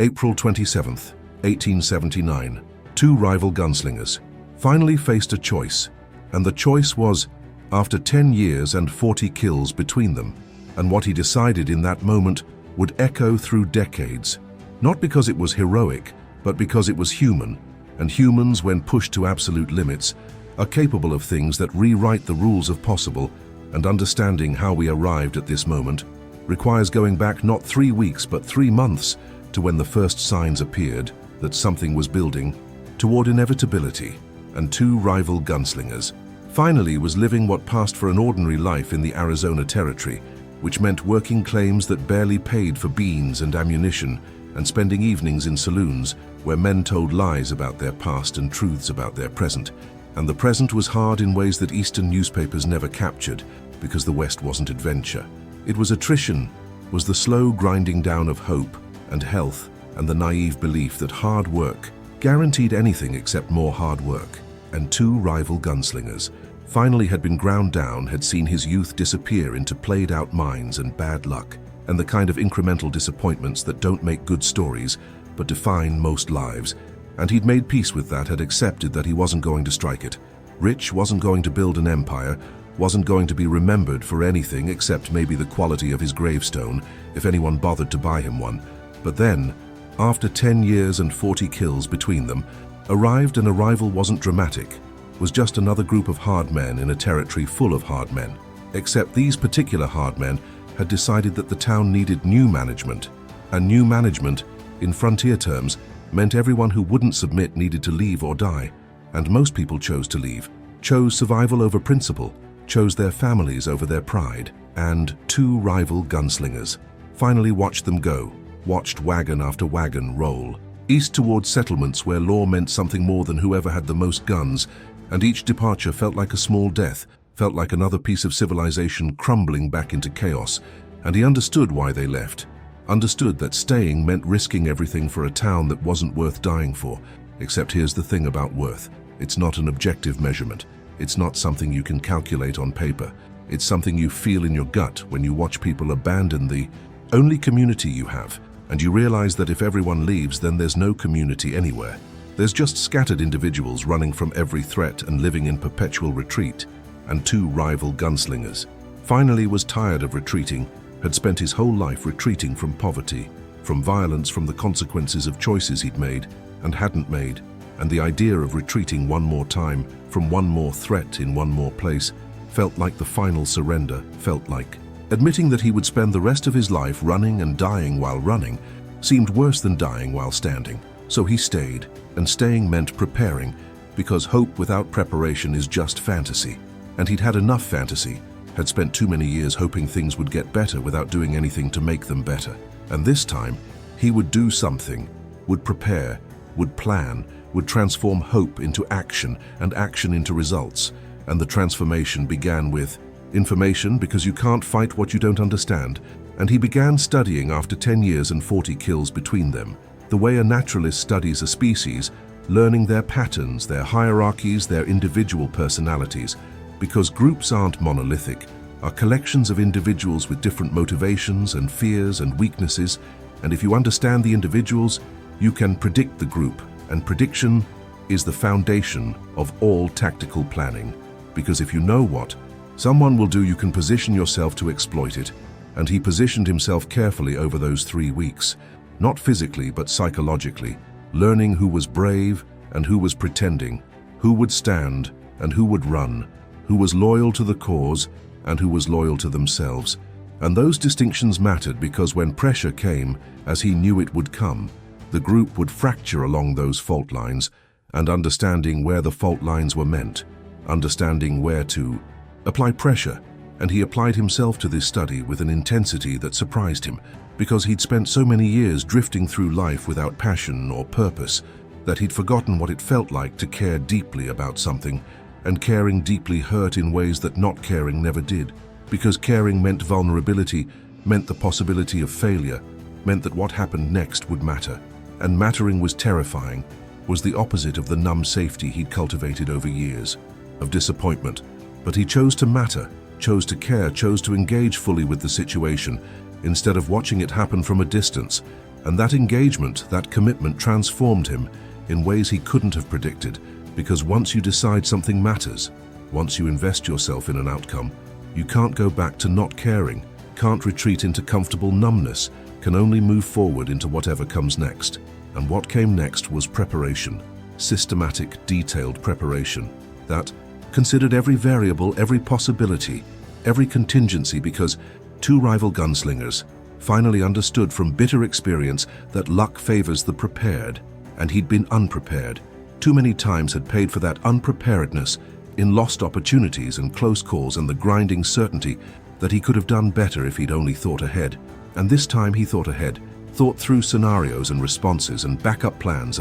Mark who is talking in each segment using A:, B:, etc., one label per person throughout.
A: April 27th, 1879. Two rival gunslingers finally faced a choice, and the choice was, after 10 years and 40 kills between them, and what he decided in that moment would echo through decades, not because it was heroic, but because it was human, and humans, when pushed to absolute limits, are capable of things that rewrite the rules of possible, and understanding how we arrived at this moment requires going back not 3 weeks but 3 months to when the first signs appeared that something was building toward inevitability, and two rival gunslingers finally was living what passed for an ordinary life in the Arizona territory, which meant working claims that barely paid for beans and ammunition, and spending evenings in saloons where men told lies about their past and truths about their present. And the present was hard in ways that Eastern newspapers never captured, because the West wasn't adventure. It was attrition, was the slow grinding down of hope and health, and the naive belief that hard work guaranteed anything except more hard work. And two rival gunslingers finally had been ground down, had seen his youth disappear into played-out minds and bad luck, and the kind of incremental disappointments that don't make good stories, but define most lives. And he'd made peace with that, had accepted that he wasn't going to strike it. Rich, wasn't going to build an empire, wasn't going to be remembered for anything except maybe the quality of his gravestone, if anyone bothered to buy him one. But then, after 10 years and 40 kills between them, arrived, and arrival wasn't dramatic, was just another group of hard men in a territory full of hard men. Except these particular hard men had decided that the town needed new management. And new management, in frontier terms, meant everyone who wouldn't submit needed to leave or die. And most people chose to leave, chose survival over principle, chose their families over their pride. And two rival gunslingers finally watched them go, watched wagon after wagon roll east towards settlements where law meant something more than whoever had the most guns, and each departure felt like a small death, felt like another piece of civilization crumbling back into chaos. And he understood why they left, understood that staying meant risking everything for a town that wasn't worth dying for. Except here's the thing about worth. It's not an objective measurement. It's not something you can calculate on paper. It's something you feel in your gut when you watch people abandon the only community you have, and you realize that if everyone leaves, then there's no community anywhere. There's just scattered individuals running from every threat and living in perpetual retreat. And two rival gunslingers finally was tired of retreating, had spent his whole life retreating from poverty, from violence, from the consequences of choices he'd made and hadn't made, and the idea of retreating one more time from one more threat in one more place felt like the final surrender, felt like admitting that he would spend the rest of his life running, and dying while running seemed worse than dying while standing. So he stayed, and staying meant preparing, because hope without preparation is just fantasy. And he'd had enough fantasy, had spent too many years hoping things would get better without doing anything to make them better. And this time, he would do something, would prepare, would plan, would transform hope into action, and action into results. And the transformation began with information, because you can't fight what you don't understand. And he began studying after 10 years and 40 kills between them, the way a naturalist studies a species, learning their patterns, their hierarchies, their individual personalities. Because groups aren't monolithic, are collections of individuals with different motivations and fears and weaknesses. And if you understand the individuals, you can predict the group. And prediction is the foundation of all tactical planning. Because if you know what someone will do, you can position yourself to exploit it. And he positioned himself carefully over those 3 weeks, not physically but psychologically, learning who was brave and who was pretending, who would stand and who would run, who was loyal to the cause and who was loyal to themselves. And those distinctions mattered because when pressure came, as he knew it would come, the group would fracture along those fault lines, and understanding where the fault lines were meant, understanding where to apply pressure. And he applied himself to this study with an intensity that surprised him, because he'd spent so many years drifting through life without passion or purpose that he'd forgotten what it felt like to care deeply about something, and caring deeply hurt in ways that not caring never did. Because caring meant vulnerability, meant the possibility of failure, meant that what happened next would matter. And mattering was terrifying, was the opposite of the numb safety he'd cultivated over years, of disappointment. But he chose to matter, chose to care, chose to engage fully with the situation, instead of watching it happen from a distance. And that engagement, that commitment transformed him in ways he couldn't have predicted, because once you decide something matters, once you invest yourself in an outcome, you can't go back to not caring, can't retreat into comfortable numbness, can only move forward into whatever comes next. And what came next was preparation, systematic, detailed preparation that considered every variable, every possibility, every contingency, because two rival gunslingers finally understood from bitter experience that luck favors the prepared, and he'd been unprepared. Too many times had paid for that unpreparedness in lost opportunities and close calls and the grinding certainty that he could have done better if he'd only thought ahead. And this time he thought ahead, thought through scenarios and responses and backup plans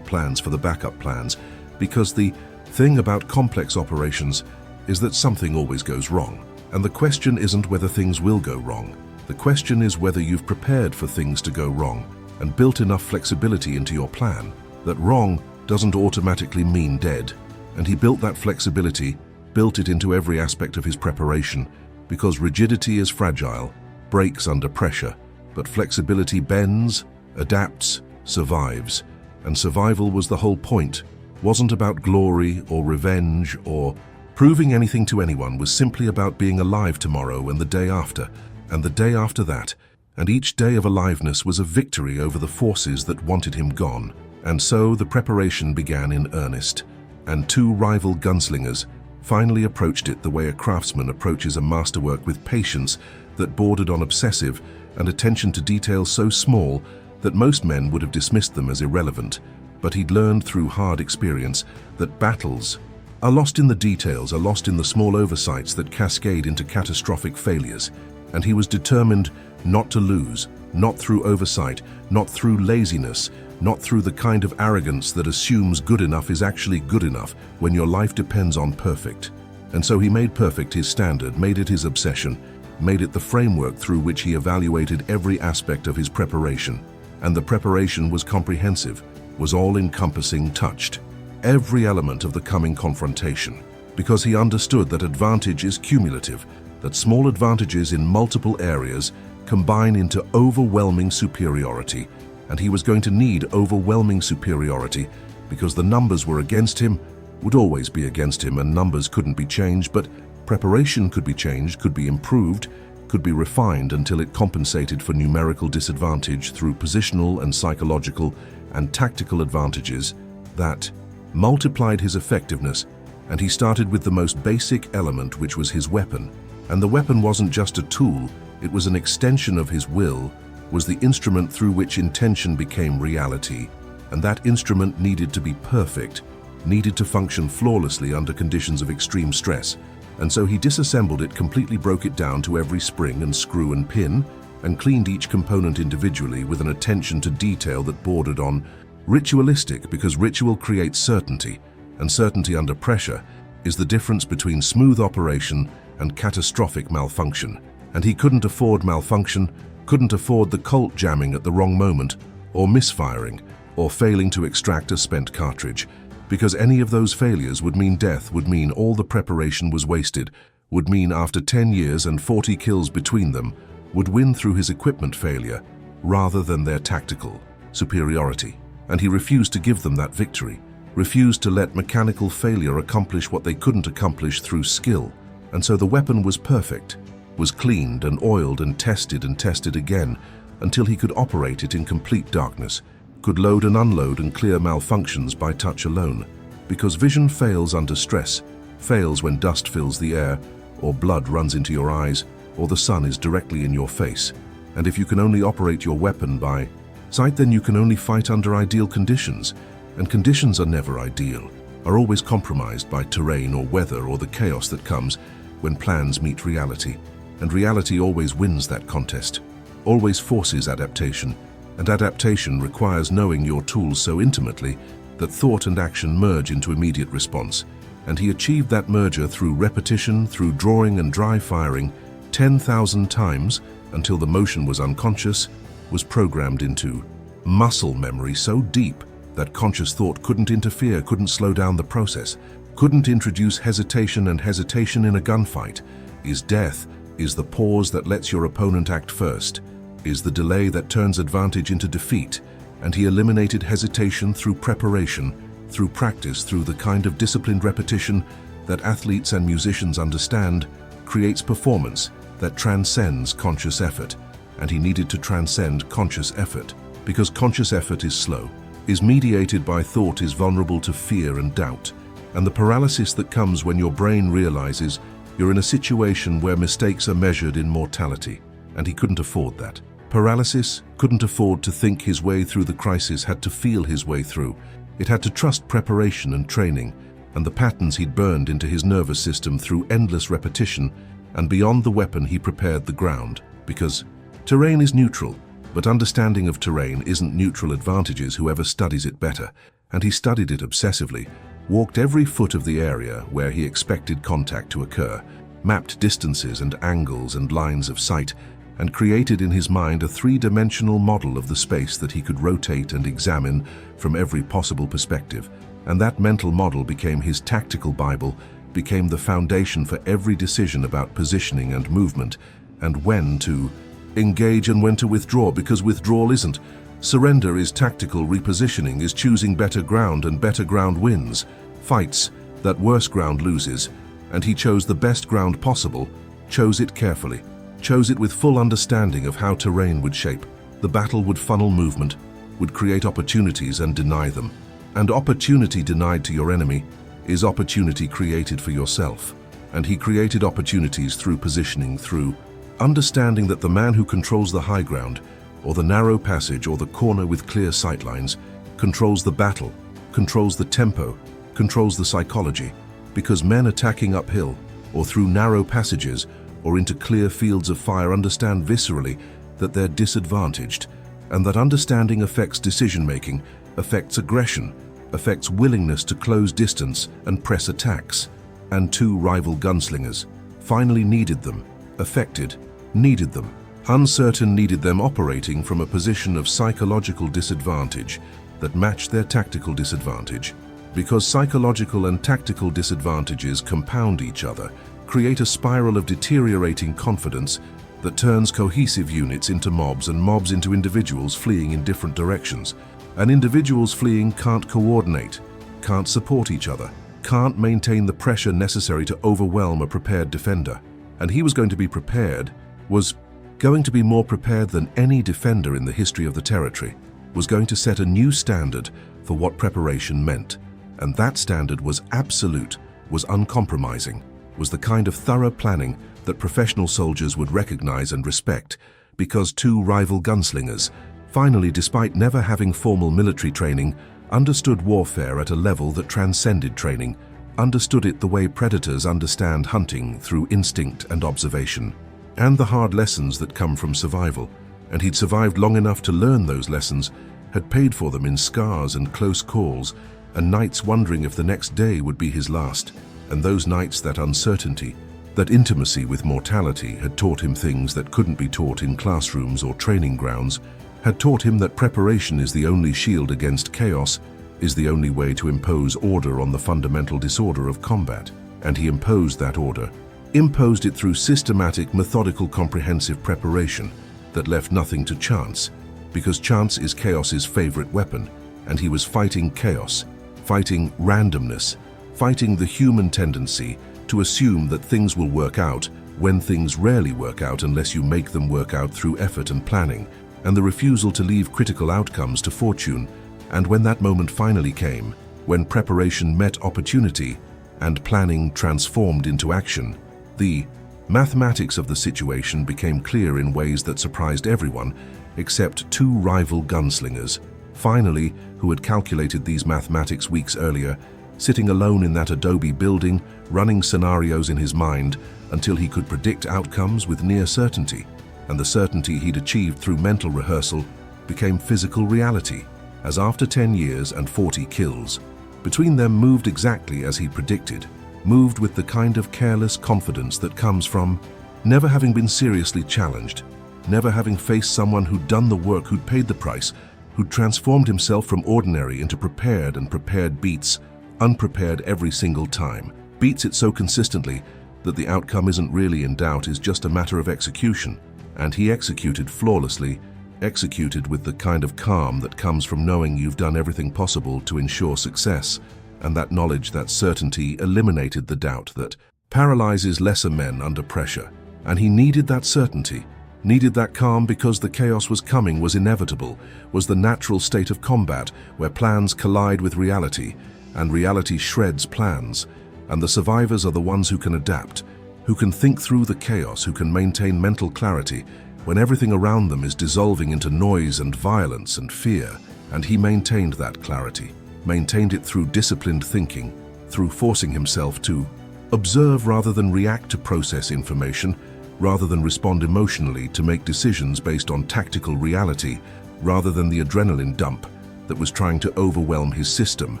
A: for the backup plans, because the thing about complex operations is that something always goes wrong. And the question isn't whether things will go wrong. The question is whether you've prepared for things to go wrong and built enough flexibility into your plan that wrong doesn't automatically mean dead. And he built that flexibility, built it into every aspect of his preparation, because rigidity is fragile, breaks under pressure, but flexibility bends, adapts, survives. And survival was the whole point. Wasn't about glory or revenge or proving anything to anyone, was simply about being alive tomorrow and the day after, and the day after that, and each day of aliveness was a victory over the forces that wanted him gone. And so the preparation began in earnest, and two rival gunslingers finally approached it the way a craftsman approaches a masterwork, with patience that bordered on obsessive and attention to detail so small that most men would have dismissed them as irrelevant. But he'd learned through hard experience that battles are lost in the details, are lost in the small oversights that cascade into catastrophic failures. And he was determined not to lose, not through oversight, not through laziness, not through the kind of arrogance that assumes good enough is actually good enough when your life depends on perfect. And so he made perfect his standard, made it his obsession, made it the framework through which he evaluated every aspect of his preparation. And the preparation was comprehensive, was all-encompassing, touched every element of the coming confrontation, because he understood that advantage is cumulative, that small advantages in multiple areas combine into overwhelming superiority, and he was going to need overwhelming superiority because the numbers were against him, would always be against him, and numbers couldn't be changed, but preparation could be changed, could be improved, could be refined until it compensated for numerical disadvantage through positional and psychological and tactical advantages that multiplied his effectiveness. And he started with the most basic element, which was his weapon. And the weapon wasn't just a tool, it was an extension of his will, was the instrument through which intention became reality. And that instrument needed to be perfect, needed to function flawlessly under conditions of extreme stress. And so he disassembled it, completely broke it down to every spring and screw and pin, and cleaned each component individually with an attention to detail that bordered on ritualistic, because ritual creates certainty, and certainty under pressure is the difference between smooth operation and catastrophic malfunction. And he couldn't afford malfunction, couldn't afford the Colt jamming at the wrong moment, or misfiring, or failing to extract a spent cartridge, because any of those failures would mean death, would mean all the preparation was wasted, would mean after 10 years and 40 kills between them, would win through his equipment failure rather than their tactical superiority. And he refused to give them that victory, refused to let mechanical failure accomplish what they couldn't accomplish through skill. And so the weapon was perfect, was cleaned and oiled and tested again until he could operate it in complete darkness, could load and unload and clear malfunctions by touch alone. Because vision fails under stress, fails when dust fills the air, or blood runs into your eyes, or the sun is directly in your face. And if you can only operate your weapon by sight, then you can only fight under ideal conditions. And conditions are never ideal, are always compromised by terrain or weather or the chaos that comes when plans meet reality. And reality always wins that contest, always forces adaptation, and adaptation requires knowing your tools so intimately that thought and action merge into immediate response. And he achieved that merger through repetition, through drawing and dry firing 10,000 times until the motion was unconscious, was programmed into muscle memory so deep that conscious thought couldn't interfere, couldn't slow down the process, couldn't introduce hesitation, and hesitation in a gunfight is death, is the pause that lets your opponent act first, is the delay that turns advantage into defeat, and he eliminated hesitation through preparation, through practice, through the kind of disciplined repetition that athletes and musicians understand, creates performance that transcends conscious effort. And he needed to transcend conscious effort, because conscious effort is slow, is mediated by thought, is vulnerable to fear and doubt, and the paralysis that comes when your brain realizes you're in a situation where mistakes are measured in mortality. And he couldn't afford that. Paralysis couldn't afford to think his way through the crisis, had to feel his way through. It had to trust preparation and training, and the patterns he'd burned into his nervous system through endless repetition, and beyond the weapon he prepared the ground, because terrain is neutral, but understanding of terrain isn't neutral advantages. Whoever studies it better, and he studied it obsessively, walked every foot of the area where he expected contact to occur, mapped distances and angles and lines of sight, and created in his mind a three-dimensional model of the space that he could rotate and examine from every possible perspective. And that mental model became his tactical Bible, became the foundation for every decision about positioning and movement, and when to engage and when to withdraw, because withdrawal isn't. Surrender is tactical, repositioning is choosing better ground, and better ground wins. Fights that worse ground loses, and he chose the best ground possible, chose it carefully, chose it with full understanding of how terrain would shape. The battle would funnel movement, would create opportunities and deny them. And opportunity denied to your enemy is opportunity created for yourself. And he created opportunities through positioning, through understanding that the man who controls the high ground, or the narrow passage, or the corner with clear sightlines, controls the battle, controls the tempo, controls the psychology, because men attacking uphill, or through narrow passages, or into clear fields of fire understand viscerally that they're disadvantaged, and that understanding affects decision-making, affects aggression, affects willingness to close distance and press attacks. And two rival gunslingers finally needed them, affected, needed them, uncertain, needed them, operating from a position of psychological disadvantage that matched their tactical disadvantage. Because psychological and tactical disadvantages compound each other, create a spiral of deteriorating confidence that turns cohesive units into mobs, and mobs into individuals fleeing in different directions. And individuals fleeing can't coordinate, can't support each other, can't maintain the pressure necessary to overwhelm a prepared defender. And he was going to be prepared, was going to be more prepared than any defender in the history of the territory, was going to set a new standard for what preparation meant. And that standard was absolute, was uncompromising, was the kind of thorough planning that professional soldiers would recognize and respect, because two rival gunslingers, finally, despite never having formal military training, understood warfare at a level that transcended training, understood it the way predators understand hunting, through instinct and observation, and the hard lessons that come from survival. And he'd survived long enough to learn those lessons, had paid for them in scars and close calls, and nights wondering if the next day would be his last. And those nights, that uncertainty, that intimacy with mortality, had taught him things that couldn't be taught in classrooms or training grounds, had taught him that preparation is the only shield against chaos, is the only way to impose order on the fundamental disorder of combat. And he imposed that order, imposed it through systematic, methodical, comprehensive preparation that left nothing to chance, because chance is chaos's favorite weapon, and he was fighting chaos, fighting randomness, fighting the human tendency to assume that things will work out when things rarely work out unless you make them work out through effort and planning, and the refusal to leave critical outcomes to fortune. And when that moment finally came, when preparation met opportunity and planning transformed into action, the mathematics of the situation became clear in ways that surprised everyone except two rival gunslingers, finally, who had calculated these mathematics weeks earlier, sitting alone in that adobe building, running scenarios in his mind until he could predict outcomes with near certainty. And the certainty he'd achieved through mental rehearsal became physical reality, as after 10 years and 40 kills, between them moved exactly as he predicted, moved with the kind of careless confidence that comes from never having been seriously challenged, never having faced someone who'd done the work, who'd paid the price, who'd transformed himself from ordinary into prepared, and prepared beats unprepared every single time, beats it so consistently that the outcome isn't really in doubt, is just a matter of execution. and he executed flawlessly, executed with the kind of calm that comes from knowing you've done everything possible to ensure success, and that knowledge, that certainty, eliminated the doubt that paralyzes lesser men under pressure. And he needed that certainty, needed that calm, because the chaos was coming, was inevitable, was the natural state of combat where plans collide with reality, and reality shreds plans, and the survivors are the ones who can adapt, who can think through the chaos, who can maintain mental clarity when everything around them is dissolving into noise and violence and fear. And he maintained that clarity, maintained it through disciplined thinking, through forcing himself to observe rather than react, to process information rather than respond emotionally, to make decisions based on tactical reality rather than the adrenaline dump that was trying to overwhelm his system.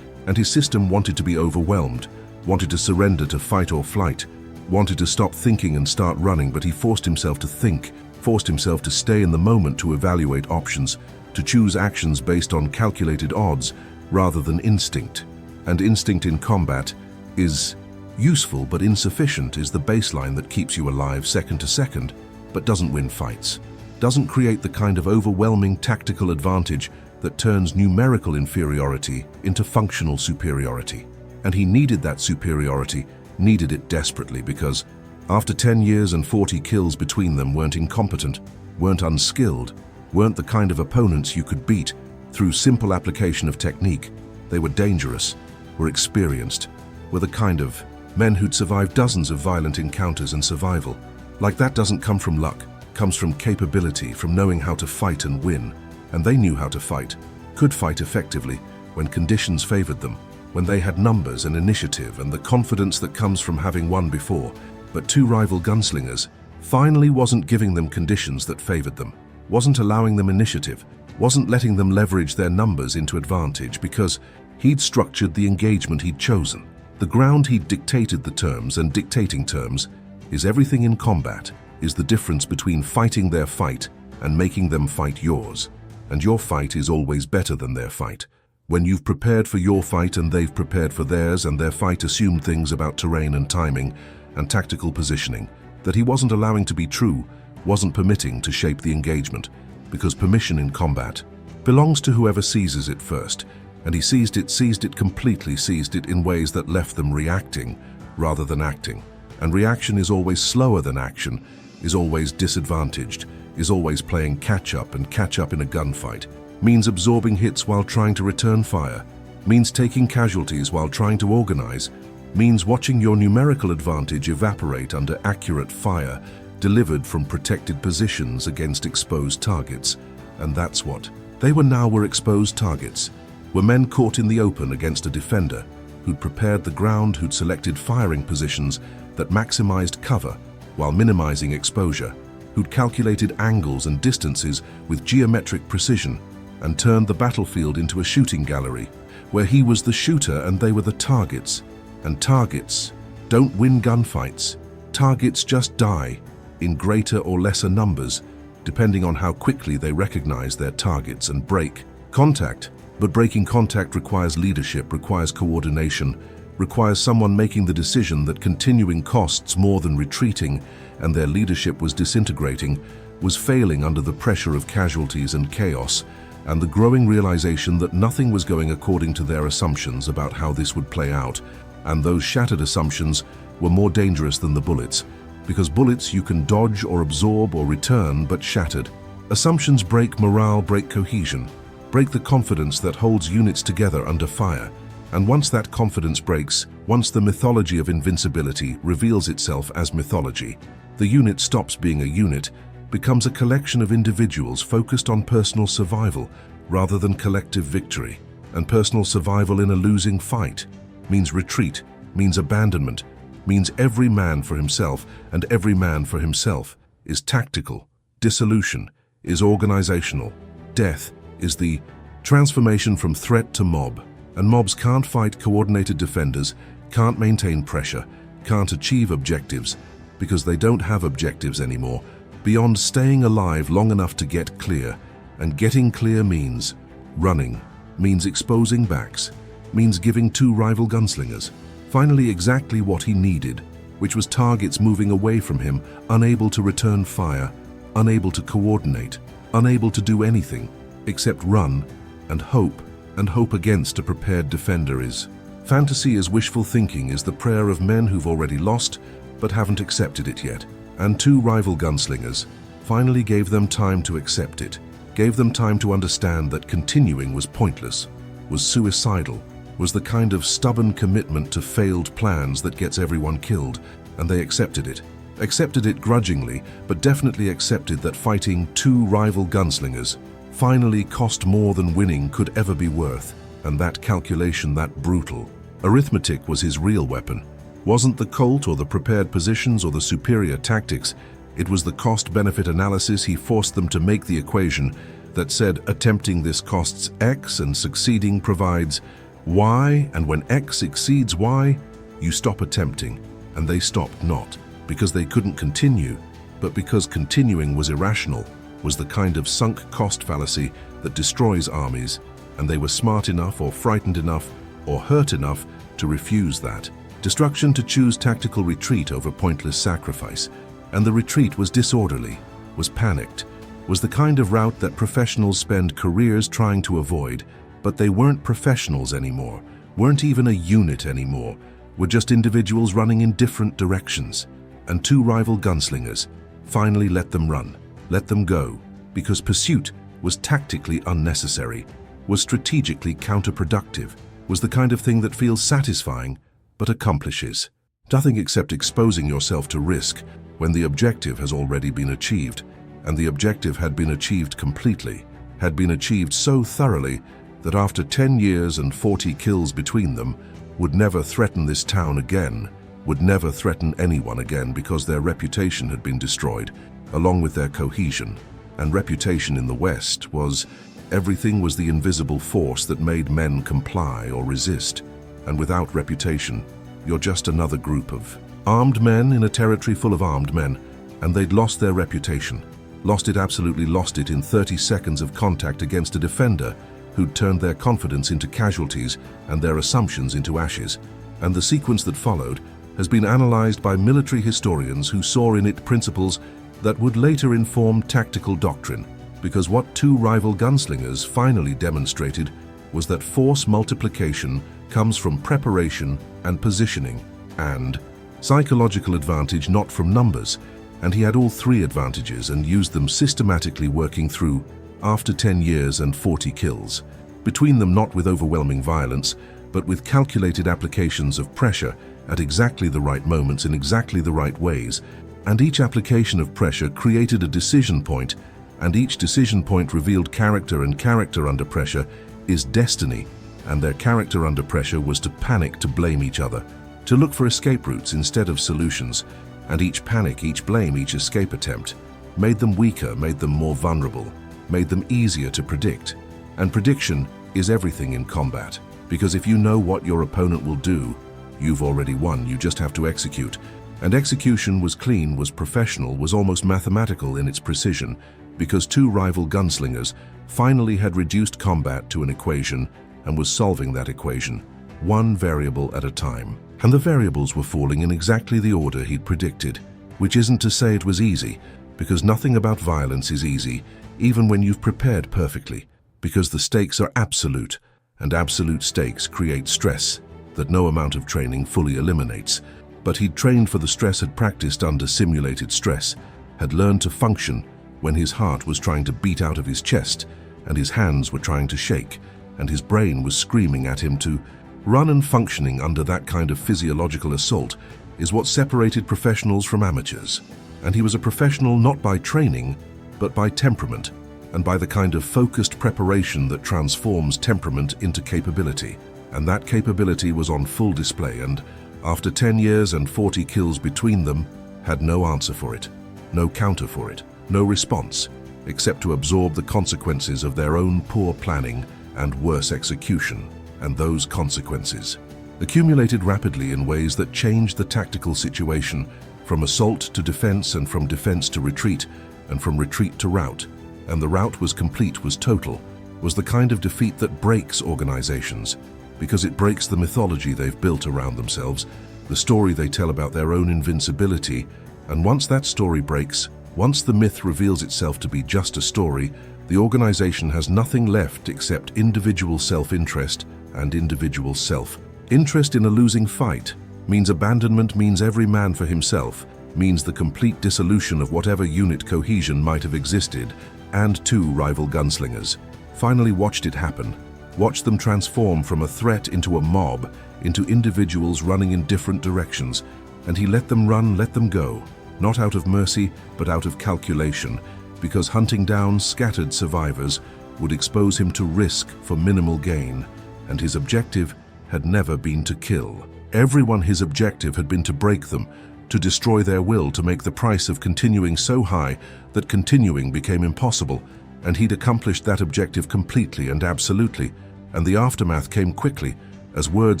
A: And his system wanted to be overwhelmed, wanted to surrender to fight or flight, wanted to stop thinking and start running, but he forced himself to think, forced himself to stay in the moment, to evaluate options, to choose actions based on calculated odds rather than instinct. And instinct in combat is useful but insufficient, is the baseline that keeps you alive second to second, but doesn't win fights, doesn't create the kind of overwhelming tactical advantage that turns numerical inferiority into functional superiority. And he needed that superiority, needed it desperately, because after 10 years and 40 kills between them, weren't incompetent, weren't unskilled, weren't the kind of opponents you could beat through simple application of technique. They were dangerous, were experienced, were the kind of men who'd survived dozens of violent encounters and survival. Like that doesn't come from luck, comes from capability, from knowing how to fight and win. And they knew how to fight, could fight effectively when conditions favored them, when they had numbers and initiative and the confidence that comes from having won before. But two rival gunslingers finally wasn't giving them conditions that favored them, wasn't allowing them initiative, wasn't letting them leverage their numbers into advantage, because he'd structured the engagement he'd chosen. The ground he'd dictated the terms, and dictating terms is everything in combat, is the difference between fighting their fight and making them fight yours. And your fight is always better than their fight. When you've prepared for your fight and they've prepared for theirs, and their fight assumed things about terrain and timing and tactical positioning that he wasn't allowing to be true, wasn't permitting to shape the engagement, because permission in combat belongs to whoever seizes it first. And he seized it completely, seized it in ways that left them reacting rather than acting. And reaction is always slower than action, is always disadvantaged, is always playing catch-up, and catch-up in a gunfight means absorbing hits while trying to return fire, means taking casualties while trying to organize, means watching your numerical advantage evaporate under accurate fire delivered from protected positions against exposed targets. And that's what they were exposed targets, were men caught in the open against a defender who'd prepared the ground, who'd selected firing positions that maximized cover while minimizing exposure, who'd calculated angles and distances with geometric precision and turned the battlefield into a shooting gallery where he was the shooter and they were the targets. And targets don't win gunfights. Targets just die in greater or lesser numbers, depending on how quickly they recognize their targets and break contact. But breaking contact requires leadership, requires coordination, requires someone making the decision that continuing costs more than retreating, and their leadership was disintegrating, was failing under the pressure of casualties and chaos, and the growing realization that nothing was going according to their assumptions about how this would play out. And those shattered assumptions were more dangerous than the bullets, because bullets you can dodge or absorb or return, but shattered assumptions break morale, break cohesion, break the confidence that holds units together under fire. And once that confidence breaks, once the mythology of invincibility reveals itself as mythology, the unit stops being a unit, becomes a collection of individuals focused on personal survival rather than collective victory. And personal survival in a losing fight means retreat, means abandonment, means every man for himself, and every man for himself is tactical. Dissolution is organizational. Death is the transformation from threat to mob. And mobs can't fight coordinated defenders, can't maintain pressure, can't achieve objectives, because they don't have objectives anymore, beyond staying alive long enough to get clear. And getting clear means running, means exposing backs, means giving two rival gunslingers finally exactly what he needed, which was targets moving away from him, unable to return fire, unable to coordinate, unable to do anything except run and hope against a prepared defender. Is fantasy is wishful thinking, is the prayer of men who've already lost but haven't accepted it yet. And two rival gunslingers finally gave them time to accept it, gave them time to understand that continuing was pointless, was suicidal, was the kind of stubborn commitment to failed plans that gets everyone killed, and they accepted it. Accepted it grudgingly, but definitely accepted that fighting two rival gunslingers finally cost more than winning could ever be worth, and that calculation that brutal. Arithmetic was his real weapon. Wasn't the Colt or the prepared positions or the superior tactics, it was the cost-benefit analysis he forced them to make, the equation that said attempting this costs X and succeeding provides Y, and when X exceeds Y, you stop attempting, and they stopped not because they couldn't continue, but because continuing was irrational, was the kind of sunk cost fallacy that destroys armies, and they were smart enough or frightened enough or hurt enough to refuse that. Destruction to choose tactical retreat over pointless sacrifice, and the retreat was disorderly, was panicked, was the kind of route that professionals spend careers trying to avoid, but they weren't professionals anymore, weren't even a unit anymore, were just individuals running in different directions. And two rival gunslingers finally let them run, let them go, because pursuit was tactically unnecessary, was strategically counterproductive, was the kind of thing that feels satisfying but accomplishes nothing except exposing yourself to risk when the objective has already been achieved, and the objective had been achieved completely, had been achieved so thoroughly that after 10 years and 40 kills between them, would never threaten this town again, would never threaten anyone again, because their reputation had been destroyed, along with their cohesion. And reputation in the West was everything, was the invisible force that made men comply or resist. And without reputation, you're just another group of armed men in a territory full of armed men, and they'd lost their reputation. Lost it, absolutely lost it in 30 seconds of contact against a defender who'd turned their confidence into casualties and their assumptions into ashes. And the sequence that followed has been analyzed by military historians who saw in it principles that would later inform tactical doctrine, because what two rival gunslingers finally demonstrated was that force multiplication comes from preparation and positioning, and psychological advantage not from numbers, and he had all three advantages and used them systematically, working through after 10 years and 40 kills. Between them, not with overwhelming violence, but with calculated applications of pressure at exactly the right moments in exactly the right ways, and each application of pressure created a decision point, and each decision point revealed character, and character under pressure is destiny, and their character under pressure was to panic, to blame each other, to look for escape routes instead of solutions, and each panic, each blame, each escape attempt made them weaker, made them more vulnerable, made them easier to predict. And prediction is everything in combat, because if you know what your opponent will do, you've already won. You just have to execute. And execution was clean, was professional, was almost mathematical in its precision, because two rival gunslingers finally had reduced combat to an equation and was solving that equation, one variable at a time. And the variables were falling in exactly the order he'd predicted, which isn't to say it was easy, because nothing about violence is easy, even when you've prepared perfectly, because the stakes are absolute, and absolute stakes create stress that no amount of training fully eliminates. But he'd trained for the stress, had practiced under simulated stress, had learned to function when his heart was trying to beat out of his chest, and his hands were trying to shake, and his brain was screaming at him to run. And functioning under that kind of physiological assault is what separated professionals from amateurs. And he was a professional not by training, but by temperament, and by the kind of focused preparation that transforms temperament into capability. And that capability was on full display, and after 10 years and 40 kills between them, had no answer for it, no counter for it, no response, except to absorb the consequences of their own poor planning and worse execution. And those consequences accumulated rapidly in ways that changed the tactical situation, from assault to defense, and from defense to retreat, and from retreat to rout. And the rout was complete, was total, was the kind of defeat that breaks organizations, because it breaks the mythology they've built around themselves, the story they tell about their own invincibility. And once that story breaks, Once the myth reveals itself to be just a story, the organization has nothing left except individual self-interest and individual self-interest in a losing fight. Means abandonment, means every man for himself, means the complete dissolution of whatever unit cohesion might have existed, and two rival gunslingers finally watched it happen, watched them transform from a threat into a mob, into individuals running in different directions, and he let them run, let them go, not out of mercy, but out of calculation, because hunting down scattered survivors would expose him to risk for minimal gain, and his objective had never been to kill. Everyone, his objective had been to break them, to destroy their will, to make the price of continuing so high that continuing became impossible, and he'd accomplished that objective completely and absolutely, and the aftermath came quickly as word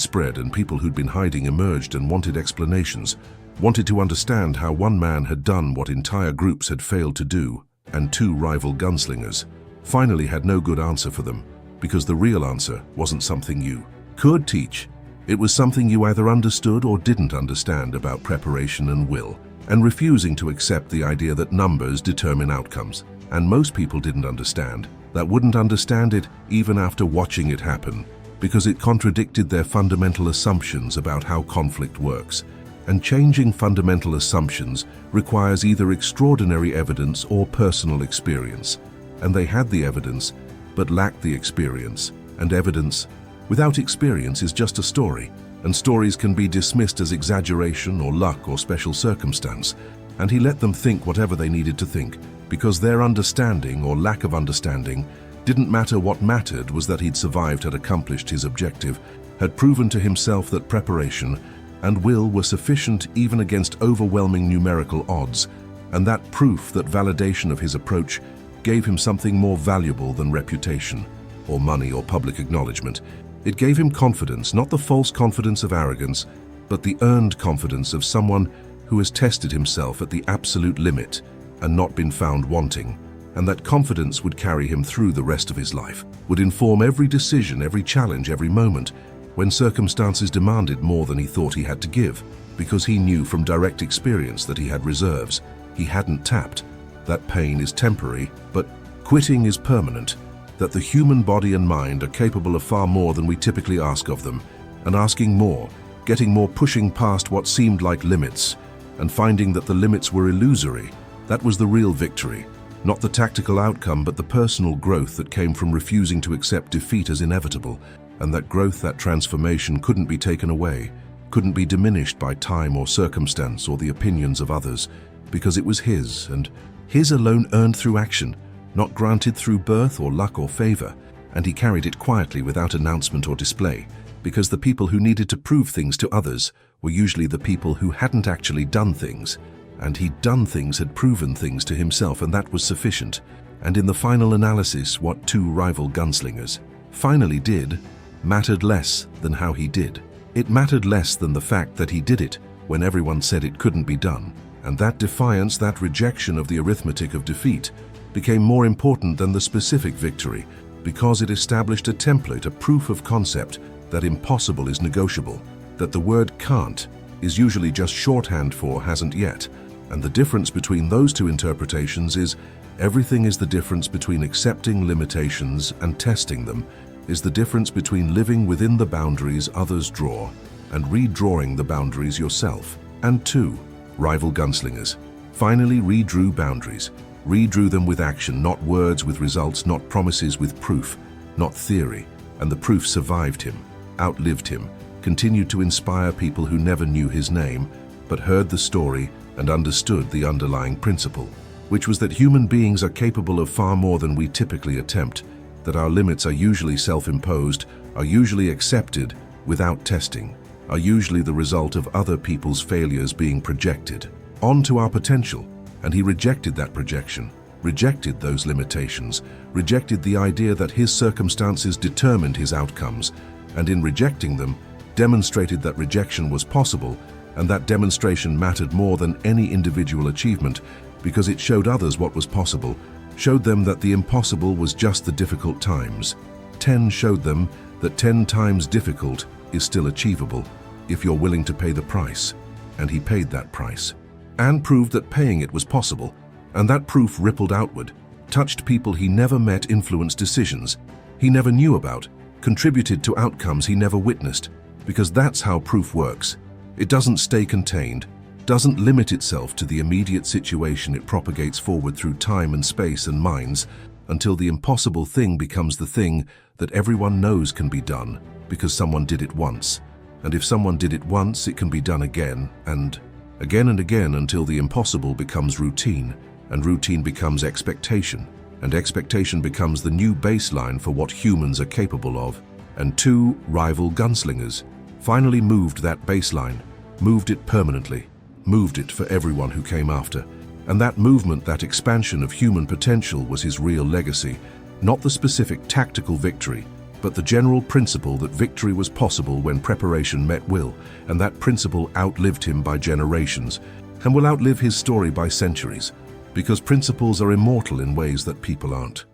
A: spread and people who'd been hiding emerged and wanted explanations, wanted to understand how one man had done what entire groups had failed to do, and two rival gunslingers finally had no good answer for them, because the real answer wasn't something you could teach. It was something you either understood or didn't understand about preparation and will, and refusing to accept the idea that numbers determine outcomes. And most people didn't understand, that wouldn't understand it even after watching it happen, because it contradicted their fundamental assumptions about how conflict works. And changing fundamental assumptions requires either extraordinary evidence or personal experience. And they had the evidence, but lacked the experience. And evidence without experience is just a story, and stories can be dismissed as exaggeration or luck or special circumstance. And he let them think whatever they needed to think, because their understanding or lack of understanding didn't matter. What mattered was that he'd survived, had accomplished his objective, had proven to himself that preparation and will were sufficient even against overwhelming numerical odds, and that proof, that validation of his approach, gave him something more valuable than reputation, or money, or public acknowledgement. It gave him confidence, not the false confidence of arrogance, but the earned confidence of someone who has tested himself at the absolute limit and not been found wanting. And that confidence would carry him through the rest of his life, would inform every decision, every challenge, every moment, when circumstances demanded more than he thought he had to give, because he knew from direct experience that he had reserves he hadn't tapped. That pain is temporary, but quitting is permanent. That the human body and mind are capable of far more than we typically ask of them, and asking more, getting more, pushing past what seemed like limits, and finding that the limits were illusory. That was the real victory, not the tactical outcome, but the personal growth that came from refusing to accept defeat as inevitable. And that growth, that transformation, couldn't be taken away, couldn't be diminished by time or circumstance or the opinions of others, because it was his, and his alone, earned through action, not granted through birth or luck or favor. And he carried it quietly without announcement or display, because the people who needed to prove things to others were usually the people who hadn't actually done things. And he'd done things, had proven things to himself, and that was sufficient. And in the final analysis, what two rival gunslingers finally did mattered less than how he did. It mattered less than the fact that he did it when everyone said it couldn't be done. And that defiance, that rejection of the arithmetic of defeat, became more important than the specific victory, because it established a template, a proof of concept that impossible is negotiable, that the word can't is usually just shorthand for hasn't yet. And the difference between those two interpretations is everything is the difference between accepting limitations and testing them, is the difference between living within the boundaries others draw and redrawing the boundaries yourself. And two rival gunslingers finally redrew boundaries, redrew them with action, not words with results, not promises with proof, not theory. And the proof survived him, outlived him, continued to inspire people who never knew his name, but heard the story and understood the underlying principle, which was that human beings are capable of far more than we typically attempt, that our limits are usually self-imposed, are usually accepted without testing, are usually the result of other people's failures being projected onto our potential. And he rejected that projection, rejected those limitations, rejected the idea that his circumstances determined his outcomes, and in rejecting them, demonstrated that rejection was possible, and that demonstration mattered more than any individual achievement, because it showed others what was possible, showed them that the impossible was just the difficult times. 10 showed them that 10 times difficult is still achievable if you're willing to pay the price. And he paid that price, and proved that paying it was possible. And that proof rippled outward, touched people he never met, influenced decisions he never knew about, contributed to outcomes he never witnessed, because that's how proof works. It doesn't stay contained, doesn't limit itself to the immediate situation. It propagates forward through time and space and minds until the impossible thing becomes the thing that everyone knows can be done because someone did it once. And if someone did it once, it can be done again and again until the impossible becomes routine, and routine becomes expectation, and expectation becomes the new baseline for what humans are capable of. And two rival gunslingers finally moved that baseline, moved it permanently, moved it for everyone who came after. And that movement, that expansion of human potential was his real legacy, not the specific tactical victory, but the general principle that victory was possible when preparation met will, and that principle outlived him by generations, and will outlive his story by centuries, because principles are immortal in ways that people aren't.